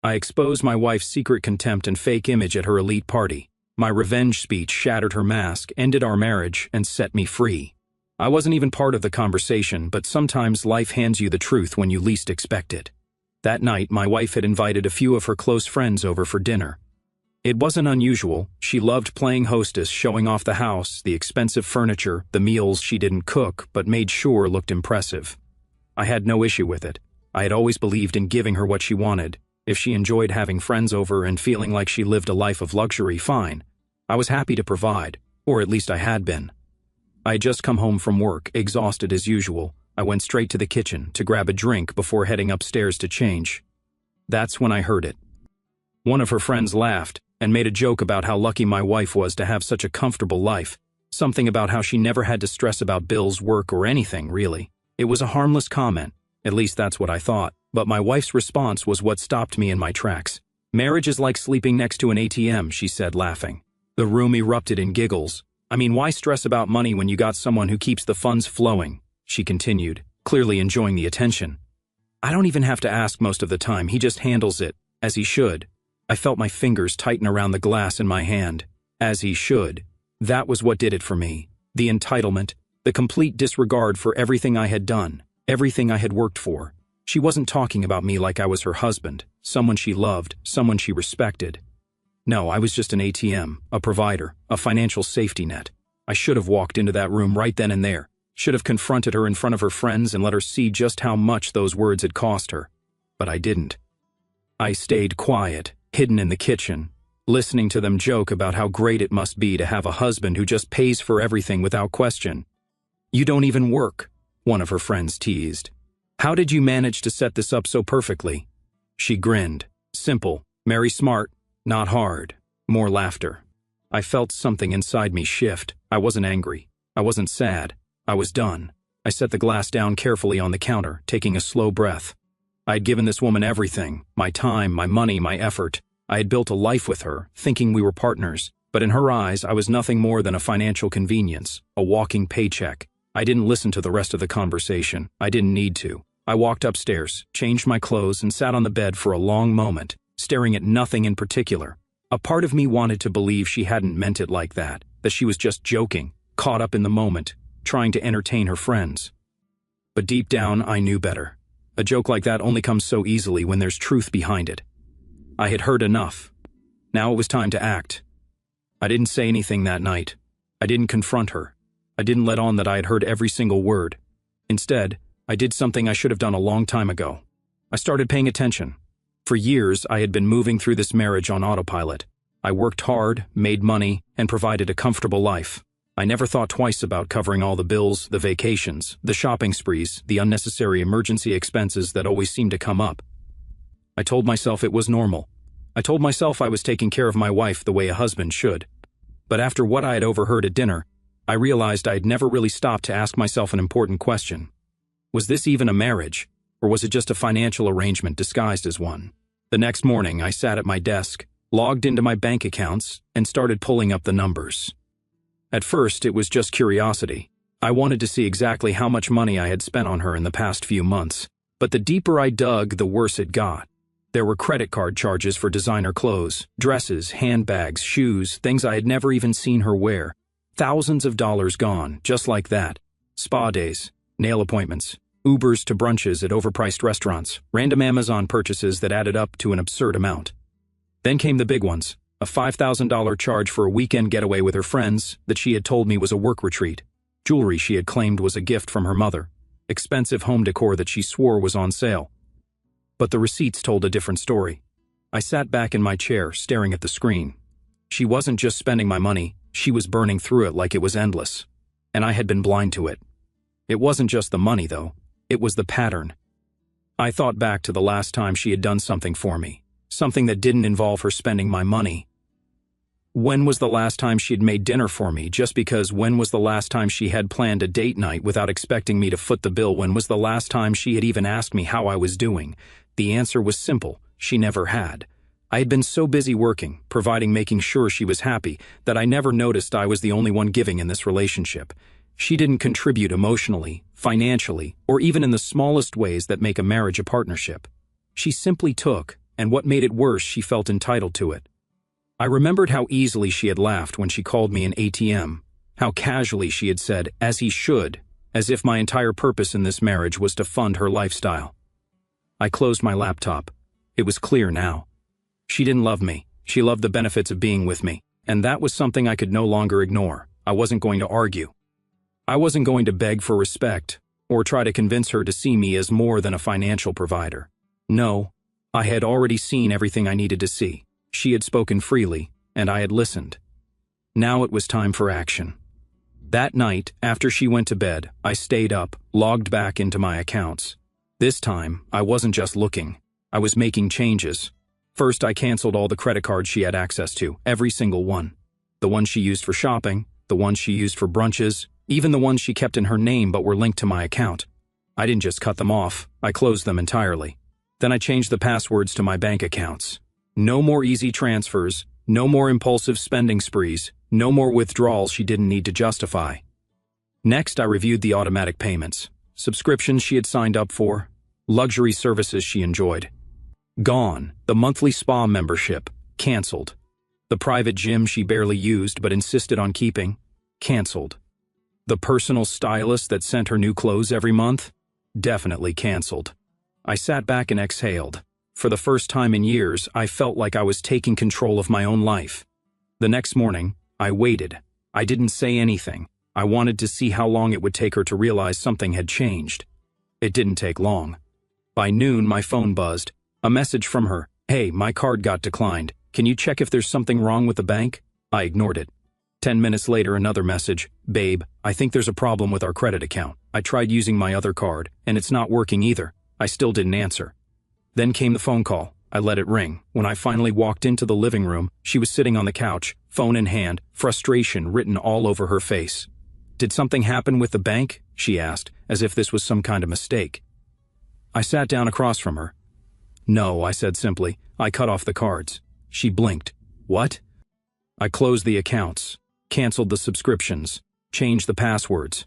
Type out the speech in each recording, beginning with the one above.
I exposed my wife's secret contempt and fake image at her elite party. My revenge speech shattered her mask, ended our marriage, and set me free. I wasn't even part of the conversation, but sometimes life hands you the truth when you least expect it. That night, my wife had invited a few of her close friends over for dinner. It wasn't unusual. She loved playing hostess, showing off the house, the expensive furniture, the meals she didn't cook but made sure looked impressive. I had no issue with it. I had always believed in giving her what she wanted. If she enjoyed having friends over and feeling like she lived a life of luxury, fine. I was happy to provide, or at least I had been. I had just come home from work, exhausted as usual. I went straight to the kitchen to grab a drink before heading upstairs to change. That's when I heard it. One of her friends laughed and made a joke about how lucky my wife was to have such a comfortable life, something about how she never had to stress about bills, work, or anything, really. It was a harmless comment, at least that's what I thought, but my wife's response was what stopped me in my tracks. "Marriage is like sleeping next to an ATM," she said, laughing. The room erupted in giggles. "I mean, why stress about money when you got someone who keeps the funds flowing?" she continued, clearly enjoying the attention. "I don't even have to ask most of the time, he just handles it, as he should." I felt my fingers tighten around the glass in my hand. As he should. That was what did it for me. The entitlement, the complete disregard for everything I had done, everything I had worked for. She wasn't talking about me like I was her husband, someone she loved, someone she respected. No, I was just an ATM, a provider, a financial safety net. I should have walked into that room right then and there, should have confronted her in front of her friends and let her see just how much those words had cost her. But I didn't. I stayed quiet, hidden in the kitchen, listening to them joke about how great it must be to have a husband who just pays for everything without question. "You don't even work," one of her friends teased. "How did you manage to set this up so perfectly?" She grinned. "Simple, marry smart, not hard." More laughter. I felt something inside me shift. I wasn't angry. I wasn't sad. I was done. I set the glass down carefully on the counter, taking a slow breath. I had given this woman everything, my time, my money, my effort. I had built a life with her, thinking we were partners, but in her eyes I was nothing more than a financial convenience, a walking paycheck. I didn't listen to the rest of the conversation. I didn't need to. I walked upstairs, changed my clothes, and sat on the bed for a long moment, staring at nothing in particular. A part of me wanted to believe she hadn't meant it like that she was just joking, caught up in the moment, trying to entertain her friends. But deep down, I knew better. A joke like that only comes so easily when there's truth behind it. I had heard enough. Now it was time to act. I didn't say anything that night. I didn't confront her. I didn't let on that I had heard every single word. Instead, I did something I should have done a long time ago. I started paying attention. For years, I had been moving through this marriage on autopilot. I worked hard, made money, and provided a comfortable life. I never thought twice about covering all the bills, the vacations, the shopping sprees, the unnecessary emergency expenses that always seemed to come up. I told myself it was normal. I told myself I was taking care of my wife the way a husband should. But after what I had overheard at dinner, I realized I had never really stopped to ask myself an important question. Was this even a marriage, or was it just a financial arrangement disguised as one? The next morning, I sat at my desk, logged into my bank accounts, and started pulling up the numbers. At first, it was just curiosity. I wanted to see exactly how much money I had spent on her in the past few months. But the deeper I dug, the worse it got. There were credit card charges for designer clothes, dresses, handbags, shoes, things I had never even seen her wear. Thousands of dollars gone, just like that. Spa days, nail appointments, Ubers to brunches at overpriced restaurants, random Amazon purchases that added up to an absurd amount. Then came the big ones. A $5,000 charge for a weekend getaway with her friends that she had told me was a work retreat. Jewelry she had claimed was a gift from her mother. Expensive home decor that she swore was on sale. But the receipts told a different story. I sat back in my chair, staring at the screen. She wasn't just spending my money, she was burning through it like it was endless. And I had been blind to it. It wasn't just the money, though. It was the pattern. I thought back to the last time she had done something for me. Something that didn't involve her spending my money. When was the last time she'd made dinner for me just because? When was the last time she had planned a date night without expecting me to foot the bill? When was the last time she had even asked me how I was doing? The answer was simple. She never had. I had been so busy working, providing, making sure she was happy, that I never noticed I was the only one giving in this relationship. She didn't contribute emotionally, financially, or even in the smallest ways that make a marriage a partnership. She simply took and what made it worse, she felt entitled to it. I remembered how easily she had laughed when she called me an ATM, how casually she had said, "as he should," as if my entire purpose in this marriage was to fund her lifestyle. I closed my laptop. It was clear now. She didn't love me. She loved the benefits of being with me, and that was something I could no longer ignore. I wasn't going to argue. I wasn't going to beg for respect or try to convince her to see me as more than a financial provider. No, I had already seen everything I needed to see. She had spoken freely, and I had listened. Now it was time for action. That night, after she went to bed, I stayed up, logged back into my accounts. This time, I wasn't just looking. I was making changes. First, I canceled all the credit cards she had access to, every single one. The ones she used for shopping, the ones she used for brunches, even the ones she kept in her name but were linked to my account. I didn't just cut them off, I closed them entirely. Then I changed the passwords to my bank accounts. No more easy transfers, no more impulsive spending sprees, no more withdrawals she didn't need to justify. Next, I reviewed the automatic payments, subscriptions she had signed up for, luxury services she enjoyed. Gone. The monthly spa membership, canceled. The private gym she barely used but insisted on keeping, canceled. The personal stylist that sent her new clothes every month, definitely canceled. I sat back and exhaled. For the first time in years, I felt like I was taking control of my own life. The next morning, I waited. I didn't say anything. I wanted to see how long it would take her to realize something had changed. It didn't take long. By noon, my phone buzzed. A message from her. "Hey, my card got declined. Can you check if there's something wrong with the bank?" I ignored it. 10 minutes later, another message. "Babe, I think there's a problem with our credit account. I tried using my other card, and it's not working either." I still didn't answer. Then came the phone call. I let it ring. When I finally walked into the living room, she was sitting on the couch, phone in hand, frustration written all over her face. "Did something happen with the bank?" she asked, as if this was some kind of mistake. I sat down across from her. "No," I said simply. "I cut off the cards." She blinked. "What?" I closed the accounts, canceled the subscriptions, changed the passwords.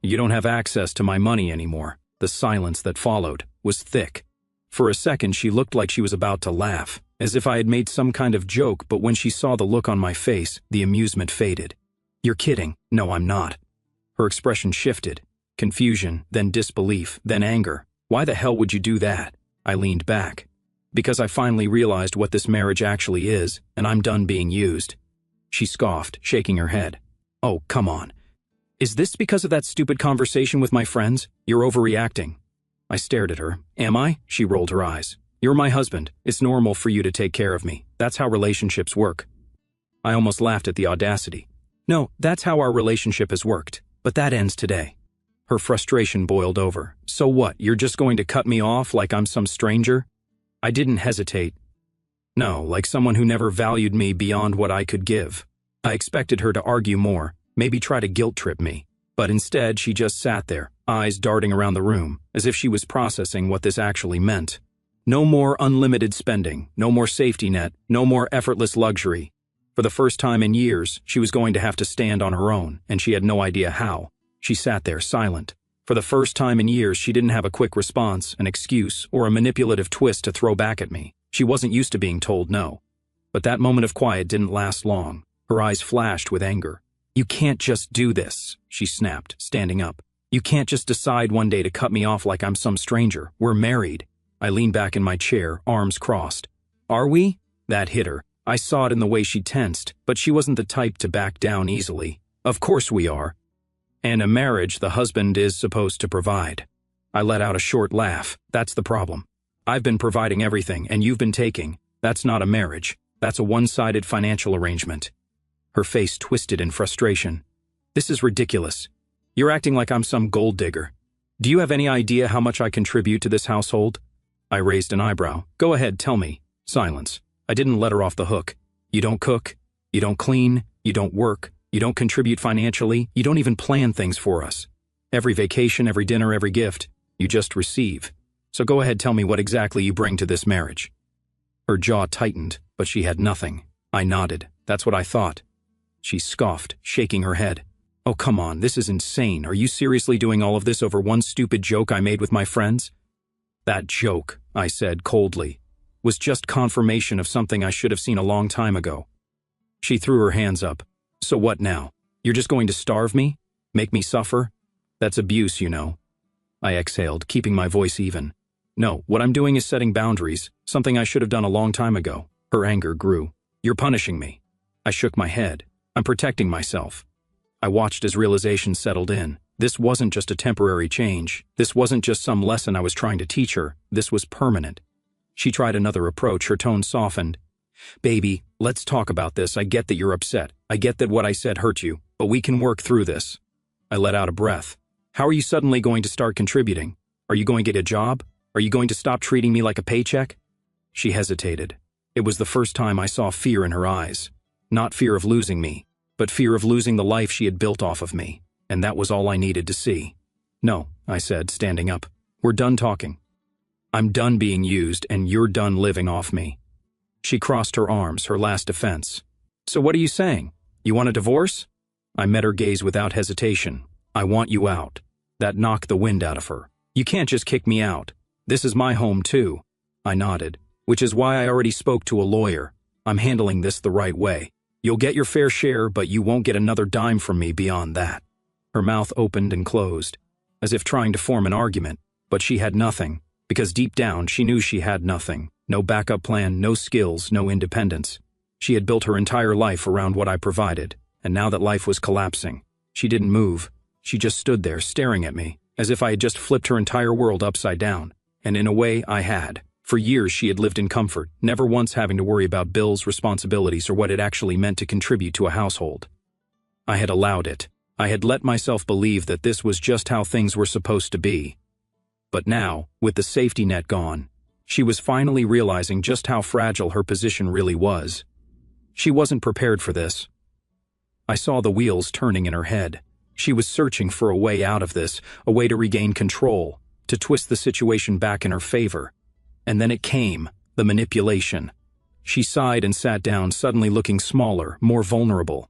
"You don't have access to my money anymore." The silence that followed was thick. For a second, she looked like she was about to laugh, as if I had made some kind of joke, but when she saw the look on my face, the amusement faded. "You're kidding." "No, I'm not." Her expression shifted. Confusion, then disbelief, then anger. "Why the hell would you do that?" I leaned back. "Because I finally realized what this marriage actually is, and I'm done being used." She scoffed, shaking her head. "Oh, come on. Is this because of that stupid conversation with my friends? You're overreacting." I stared at her. "Am I?" She rolled her eyes. "You're my husband. It's normal for you to take care of me. That's how relationships work." I almost laughed at the audacity. "No, that's how our relationship has worked. But that ends today." Her frustration boiled over. "So what, you're just going to cut me off like I'm some stranger?" I didn't hesitate. No, like someone who never valued me beyond what I could give. I expected her to argue more, maybe try to guilt-trip me. But instead, she just sat there, eyes darting around the room, as if she was processing what this actually meant. No more unlimited spending, no more safety net, no more effortless luxury. For the first time in years, she was going to have to stand on her own, and she had no idea how. She sat there, silent. For the first time in years, she didn't have a quick response, an excuse, or a manipulative twist to throw back at me. She wasn't used to being told no. But that moment of quiet didn't last long. Her eyes flashed with anger. "You can't just do this," she snapped, standing up. "You can't just decide one day to cut me off like I'm some stranger. We're married." I leaned back in my chair, arms crossed. "Are we?" That hit her. I saw it in the way she tensed, but she wasn't the type to back down easily. "Of course we are. In a marriage, the husband is supposed to provide." I let out a short laugh. "That's the problem. I've been providing everything, and you've been taking. That's not a marriage. That's a one-sided financial arrangement." Her face twisted in frustration. "This is ridiculous. You're acting like I'm some gold digger. Do you have any idea how much I contribute to this household?" I raised an eyebrow. "Go ahead, tell me." Silence. I didn't let her off the hook. "You don't cook. You don't clean. You don't work. You don't contribute financially. You don't even plan things for us. Every vacation, every dinner, every gift, you just receive. So go ahead, tell me what exactly you bring to this marriage." Her jaw tightened, but she had nothing. I nodded. "That's what I thought." She scoffed, shaking her head. "Oh, come on, this is insane. Are you seriously doing all of this over one stupid joke I made with my friends?" "That joke," I said coldly. was just confirmation of something I should have seen a long time ago. She threw her hands up. So what now? You're just going to starve me? Make me suffer? That's abuse, you know. I exhaled, keeping my voice even. No, what I'm doing is setting boundaries, something I should have done a long time ago. Her anger grew. You're punishing me. I shook my head. I'm protecting myself. I watched as realization settled in. This wasn't just a temporary change. This wasn't just some lesson I was trying to teach her. This was permanent. She tried another approach, her tone softened. Baby, let's talk about this. I get that you're upset. I get that what I said hurt you, but we can work through this. I let out a breath. How are you suddenly going to start contributing? Are you going to get a job? Are you going to stop treating me like a paycheck? She hesitated. It was the first time I saw fear in her eyes. Not fear of losing me, but fear of losing the life she had built off of me, and that was all I needed to see. No, I said, standing up. We're done talking. I'm done being used, and you're done living off me. She crossed her arms, her last defense. So what are you saying? You want a divorce? I met her gaze without hesitation. I want you out. That knocked the wind out of her. You can't just kick me out. This is my home too. I nodded, which is why I already spoke to a lawyer. I'm handling this the right way. You'll get your fair share, but you won't get another dime from me beyond that. Her mouth opened and closed, as if trying to form an argument, but she had nothing, because deep down she knew she had nothing. No backup plan, no skills, no independence. She had built her entire life around what I provided, and now that life was collapsing, she didn't move. She just stood there staring at me, as if I had just flipped her entire world upside down. And in a way, I had. For years she had lived in comfort, never once having to worry about bills, responsibilities, or what it actually meant to contribute to a household. I had allowed it. I had let myself believe that this was just how things were supposed to be. But now, with the safety net gone, she was finally realizing just how fragile her position really was. She wasn't prepared for this. I saw the wheels turning in her head. She was searching for a way out of this, a way to regain control, to twist the situation back in her favor. And then it came, the manipulation. She sighed and sat down, suddenly looking smaller, more vulnerable.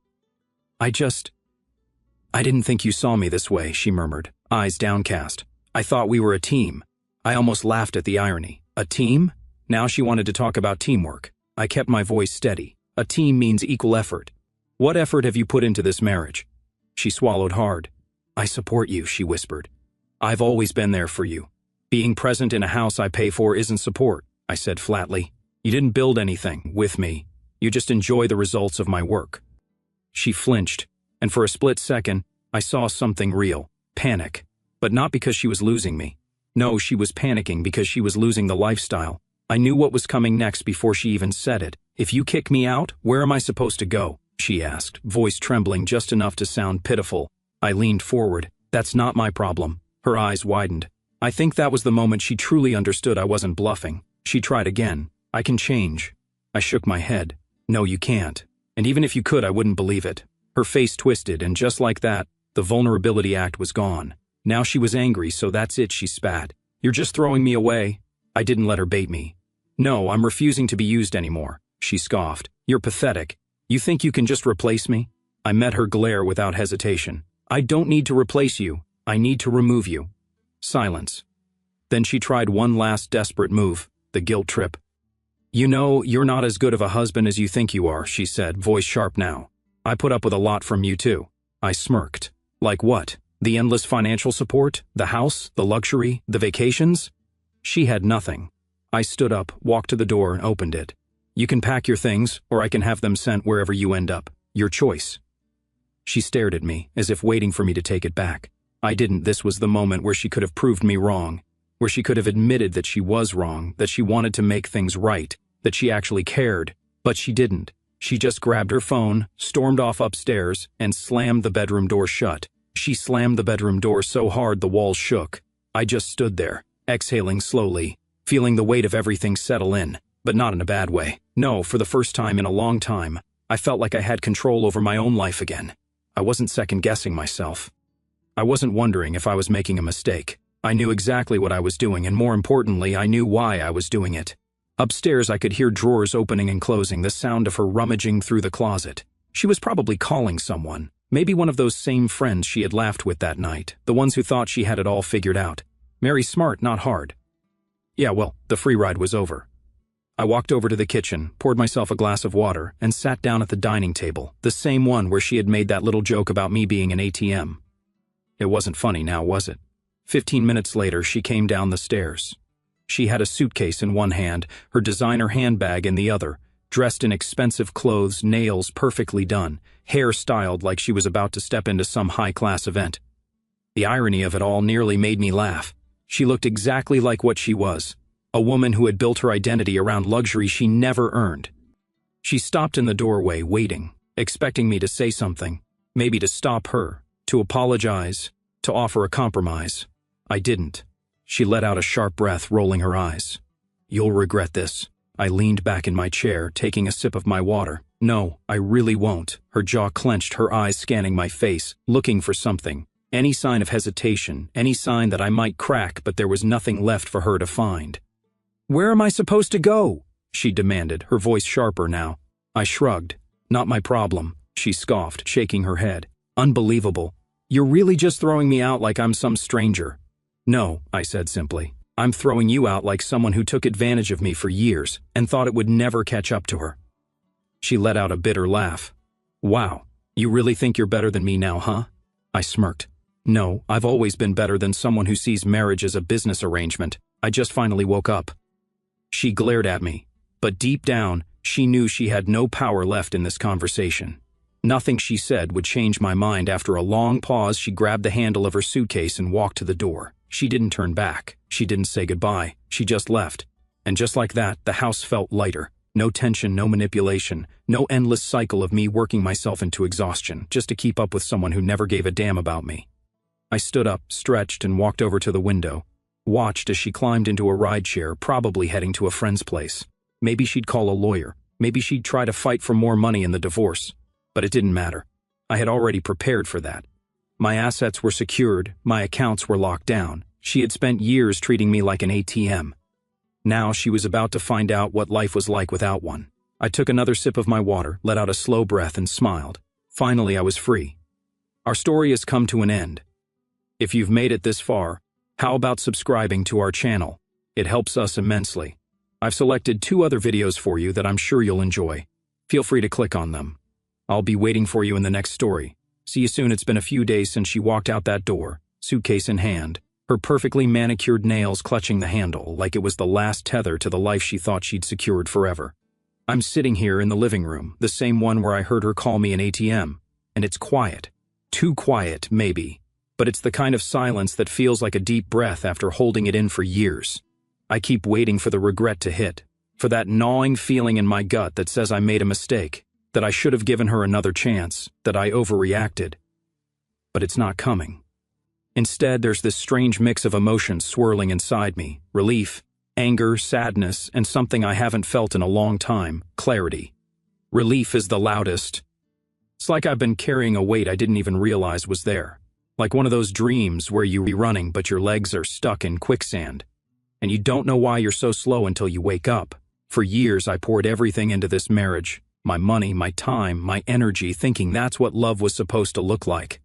I didn't think you saw me this way, she murmured, eyes downcast. I thought we were a team. I almost laughed at the irony. A team? Now she wanted to talk about teamwork. I kept my voice steady. A team means equal effort. What effort have you put into this marriage? She swallowed hard. I support you, she whispered. I've always been there for you. Being present in a house I pay for isn't support, I said flatly. You didn't build anything with me. You just enjoy the results of my work. She flinched, and for a split second, I saw something real, panic. But not because she was losing me. No, she was panicking because she was losing the lifestyle. I knew what was coming next before she even said it. If you kick me out, where am I supposed to go? She asked, voice trembling just enough to sound pitiful. I leaned forward. That's not my problem. Her eyes widened. I think that was the moment she truly understood I wasn't bluffing. She tried again. I can change. I shook my head. No, you can't. And even if you could, I wouldn't believe it. Her face twisted, and just like that, the vulnerability act was gone. Now she was angry, so that's it, she spat. You're just throwing me away. I didn't let her bait me. No, I'm refusing to be used anymore, she scoffed. You're pathetic. You think you can just replace me? I met her glare without hesitation. I don't need to replace you. I need to remove you. Silence. Then she tried one last desperate move, the guilt trip. You know, you're not as good of a husband as you think you are, she said, voice sharp now. I put up with a lot from you too. I smirked. Like what? The endless financial support? The house? The luxury? The vacations? She had nothing. I stood up, walked to the door, and opened it. You can pack your things, or I can have them sent wherever you end up. Your choice. She stared at me, as if waiting for me to take it back. I didn't. This was the moment where she could have proved me wrong, where she could have admitted that she was wrong, that she wanted to make things right, that she actually cared. But she didn't. She just grabbed her phone, stormed off upstairs, and slammed the bedroom door shut. She slammed the bedroom door so hard the walls shook. I just stood there, exhaling slowly, feeling the weight of everything settle in, but not in a bad way. No, for the first time in a long time, I felt like I had control over my own life again. I wasn't second-guessing myself. I wasn't wondering if I was making a mistake. I knew exactly what I was doing, and more importantly, I knew why I was doing it. Upstairs, I could hear drawers opening and closing, the sound of her rummaging through the closet. She was probably calling someone. Maybe one of those same friends she had laughed with that night, the ones who thought she had it all figured out. Mary Smart, not hard. Yeah, well, the free ride was over. I walked over to the kitchen, poured myself a glass of water, and sat down at the dining table, the same one where she had made that little joke about me being an ATM. It wasn't funny now, was it? 15 minutes later, she came down the stairs. She had a suitcase in one hand, her designer handbag in the other, dressed in expensive clothes, nails perfectly done, hair styled like she was about to step into some high-class event. The irony of it all nearly made me laugh. She looked exactly like what she was, a woman who had built her identity around luxury she never earned. She stopped in the doorway, waiting, expecting me to say something, maybe to stop her, to apologize, to offer a compromise. I didn't. She let out a sharp breath, rolling her eyes. "You'll regret this." I leaned back in my chair, taking a sip of my water. "No, I really won't." Her jaw clenched, her eyes scanning my face, looking for something. Any sign of hesitation, any sign that I might crack, but there was nothing left for her to find. "Where am I supposed to go?" she demanded, her voice sharper now. I shrugged. "Not my problem," she scoffed, shaking her head. "Unbelievable. You're really just throwing me out like I'm some stranger." "No," I said simply. "I'm throwing you out like someone who took advantage of me for years and thought it would never catch up to her." She let out a bitter laugh. "Wow, you really think you're better than me now, huh?" I smirked. "No, I've always been better than someone who sees marriage as a business arrangement. I just finally woke up." She glared at me, but deep down, she knew she had no power left in this conversation. Nothing she said would change my mind. After a long pause, she grabbed the handle of her suitcase and walked to the door. She didn't turn back. She didn't say goodbye. She just left. And just like that, the house felt lighter. No tension, no manipulation, no endless cycle of me working myself into exhaustion just to keep up with someone who never gave a damn about me. I stood up, stretched, and walked over to the window. Watched as she climbed into a rideshare, probably heading to a friend's place. Maybe she'd call a lawyer. Maybe she'd try to fight for more money in the divorce. But it didn't matter. I had already prepared for that. My assets were secured, my accounts were locked down. She had spent years treating me like an ATM. Now she was about to find out what life was like without one. I took another sip of my water, let out a slow breath, and smiled. Finally, I was free. Our story has come to an end. If you've made it this far, how about subscribing to our channel? It helps us immensely. I've selected 2 other videos for you that I'm sure you'll enjoy. Feel free to click on them. I'll be waiting for you in the next story. See you soon. It's been a few days since she walked out that door, suitcase in hand, her perfectly manicured nails clutching the handle like it was the last tether to the life she thought she'd secured forever. I'm sitting here in the living room, the same one where I heard her call me an ATM, and it's quiet. Too quiet, maybe. But it's the kind of silence that feels like a deep breath after holding it in for years. I keep waiting for the regret to hit, for that gnawing feeling in my gut that says I made a mistake, that I should have given her another chance, that I overreacted. But it's not coming. Instead, there's this strange mix of emotions swirling inside me: relief, anger, sadness, and something I haven't felt in a long time: clarity. Relief is the loudest. It's like I've been carrying a weight I didn't even realize was there. Like one of those dreams where you're running but your legs are stuck in quicksand. And you don't know why you're so slow until you wake up. For years I poured everything into this marriage. My money, my time, my energy, thinking that's what love was supposed to look like.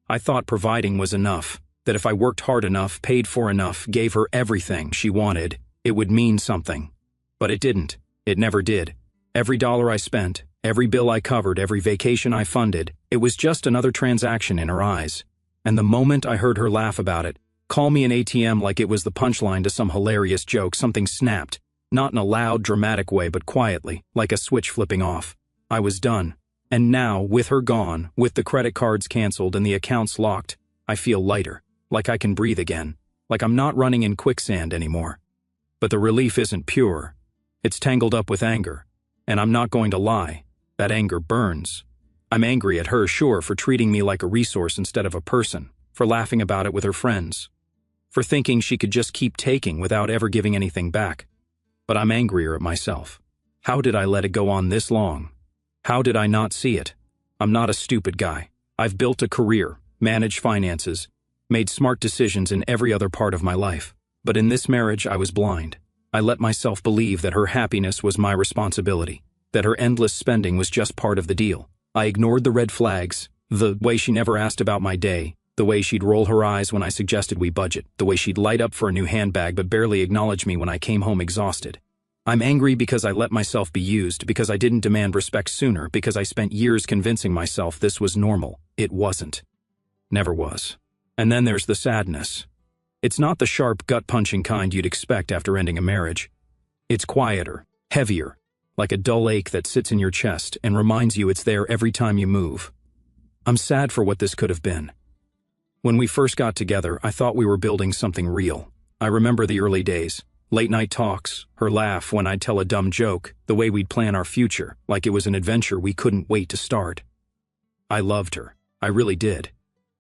I thought providing was enough, that if I worked hard enough, paid for enough, gave her everything she wanted, it would mean something. But it didn't. It never did. Every dollar I spent, every bill I covered, every vacation I funded, it was just another transaction in her eyes. And the moment I heard her laugh about it, call me an ATM like it was the punchline to some hilarious joke, something snapped. Not in a loud, dramatic way, but quietly, like a switch flipping off. I was done. And now, with her gone, with the credit cards canceled and the accounts locked, I feel lighter, like I can breathe again, like I'm not running in quicksand anymore. But the relief isn't pure. It's tangled up with anger. And I'm not going to lie, that anger burns. I'm angry at her, sure, for treating me like a resource instead of a person, for laughing about it with her friends, for thinking she could just keep taking without ever giving anything back. But I'm angrier at myself. How did I let it go on this long? How did I not see it? I'm not a stupid guy. I've built a career, managed finances, made smart decisions in every other part of my life. But in this marriage, I was blind. I let myself believe that her happiness was my responsibility, that her endless spending was just part of the deal. I ignored the red flags, the way she never asked about my day, the way she'd roll her eyes when I suggested we budget, the way she'd light up for a new handbag but barely acknowledge me when I came home exhausted. I'm angry because I let myself be used, because I didn't demand respect sooner, because I spent years convincing myself this was normal. It wasn't. Never was. And then there's the sadness. It's not the sharp, gut-punching kind you'd expect after ending a marriage. It's quieter, heavier, like a dull ache that sits in your chest and reminds you it's there every time you move. I'm sad for what this could have been. When we first got together, I thought we were building something real. I remember the early days, late-night talks, her laugh when I'd tell a dumb joke, the way we'd plan our future, like it was an adventure we couldn't wait to start. I loved her. I really did.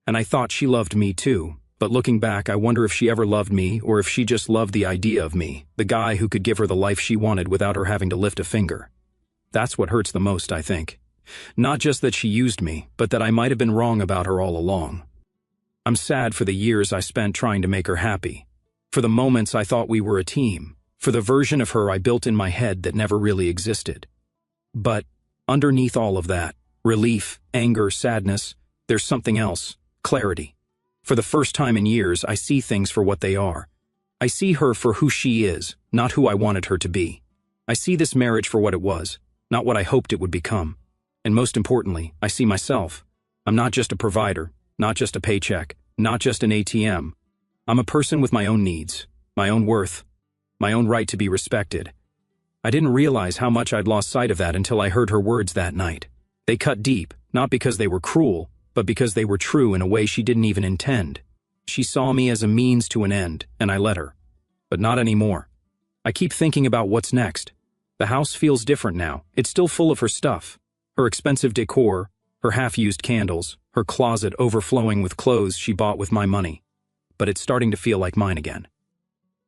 And I thought she loved me too, but looking back, I wonder if she ever loved me or if she just loved the idea of me, the guy who could give her the life she wanted without her having to lift a finger. That's what hurts the most, I think. Not just that she used me, but that I might have been wrong about her all along. I'm sad for the years I spent trying to make her happy, for the moments I thought we were a team, for the version of her I built in my head that never really existed. But underneath all of that, relief, anger, sadness, there's something else, clarity. For the first time in years, I see things for what they are. I see her for who she is, not who I wanted her to be. I see this marriage for what it was, not what I hoped it would become. And most importantly, I see myself. I'm not just a provider, not just a paycheck, not just an ATM. I'm a person with my own needs, my own worth, my own right to be respected. I didn't realize how much I'd lost sight of that until I heard her words that night. They cut deep, not because they were cruel, but because they were true in a way she didn't even intend. She saw me as a means to an end, and I let her. But not anymore. I keep thinking about what's next. The house feels different now. It's still full of her stuff. Her expensive decor, her half-used candles, her closet overflowing with clothes she bought with my money. But it's starting to feel like mine again.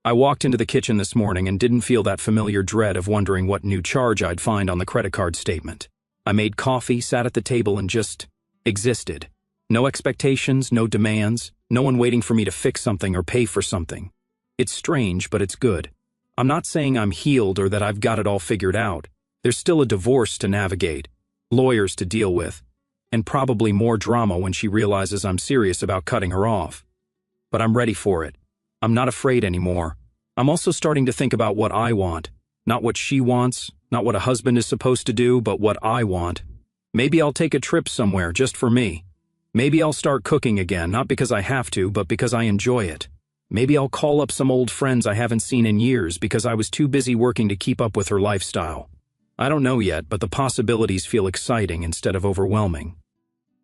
I walked into the kitchen this morning and didn't feel that familiar dread of wondering what new charge I'd find on the credit card statement. I made coffee, sat at the table, and just existed. No expectations, no demands, no one waiting for me to fix something or pay for something. It's strange, but it's good. I'm not saying I'm healed or that I've got it all figured out. There's still a divorce to navigate, lawyers to deal with, and probably more drama when she realizes I'm serious about cutting her off. But I'm ready for it. I'm not afraid anymore. I'm also starting to think about what I want. Not what she wants, not what a husband is supposed to do, but what I want. Maybe I'll take a trip somewhere just for me. Maybe I'll start cooking again, not because I have to, but because I enjoy it. Maybe I'll call up some old friends I haven't seen in years because I was too busy working to keep up with her lifestyle. I don't know yet, but the possibilities feel exciting instead of overwhelming.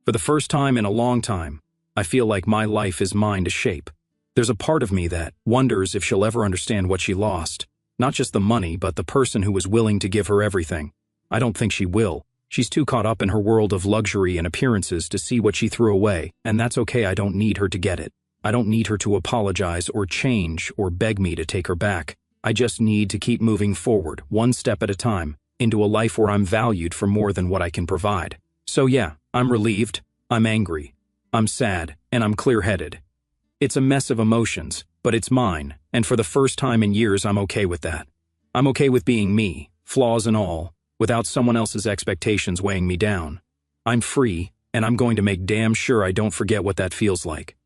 For the first time in a long time, I feel like my life is mine to shape. There's a part of me that wonders if she'll ever understand what she lost. Not just the money, but the person who was willing to give her everything. I don't think she will. She's too caught up in her world of luxury and appearances to see what she threw away, and that's okay. I don't need her to get it. I don't need her to apologize or change or beg me to take her back. I just need to keep moving forward, one step at a time, into a life where I'm valued for more than what I can provide. So yeah, I'm relieved, I'm angry, I'm sad, and I'm clear-headed. It's a mess of emotions, but it's mine, and for the first time in years I'm okay with that. I'm okay with being me, flaws and all, without someone else's expectations weighing me down. I'm free, and I'm going to make damn sure I don't forget what that feels like.